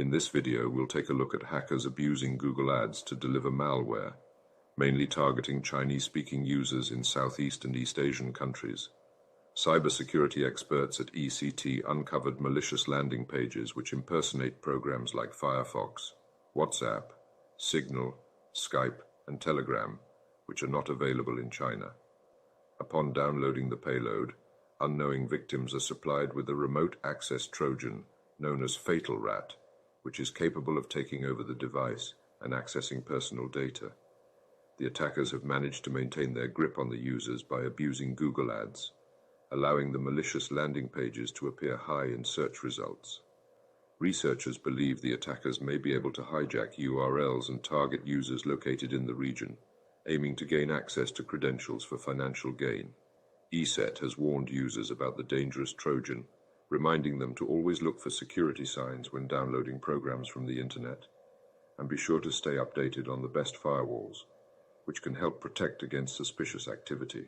In this video, we'll take a look at hackers abusing Google Ads to deliver malware, mainly targeting Chinese-speaking users in Southeast and East Asian countries. Cybersecurity experts at ECT uncovered malicious landing pages which impersonate programs like Firefox, WhatsApp, Signal, Skype, and Telegram, which are not available in China. Upon downloading the payload, unknowing victims are supplied with a remote access Trojan known as Fatal Rat, which is capable of taking over the device and accessing personal data. The attackers have managed to maintain their grip on the users by abusing Google Ads, allowing the malicious landing pages to appear high in search results. Researchers believe the attackers may be able to hijack URLs and target users located in the region, aiming to gain access to credentials for financial gain. ESET has warned users about the dangerous Trojan, reminding them to always look for security signs when downloading programs from the internet, and be sure to stay updated on the best firewalls, which can help protect against suspicious activity.